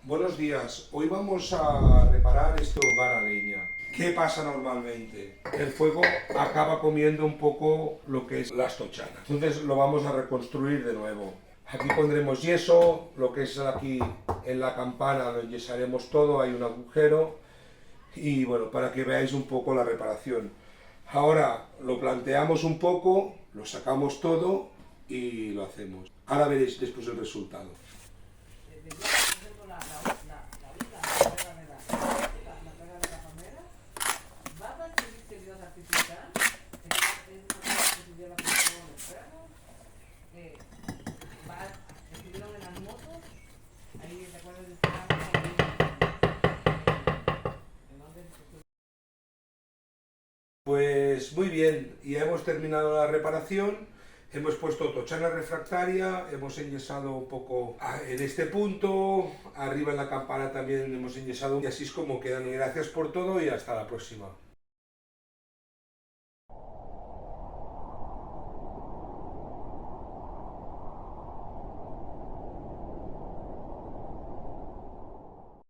Buenos días, hoy vamos a reparar este hogar a leña. ¿Qué pasa normalmente? El fuego acaba comiendo un poco lo que es las tochanas. Entonces lo vamos a reconstruir de nuevo. Aquí pondremos yeso, lo que es aquí en la campana lo enyesaremos todo, hay un agujero y bueno, para que veáis un poco la reparación. Ahora lo planteamos un poco, lo sacamos todo y lo hacemos. Ahora veréis después el resultado. Pues muy bien, ya hemos terminado la reparación, hemos puesto tochana refractaria, hemos enyesado un poco en este punto, arriba en la campana también hemos enyesado y así es como quedan. Y gracias por todo y hasta la próxima.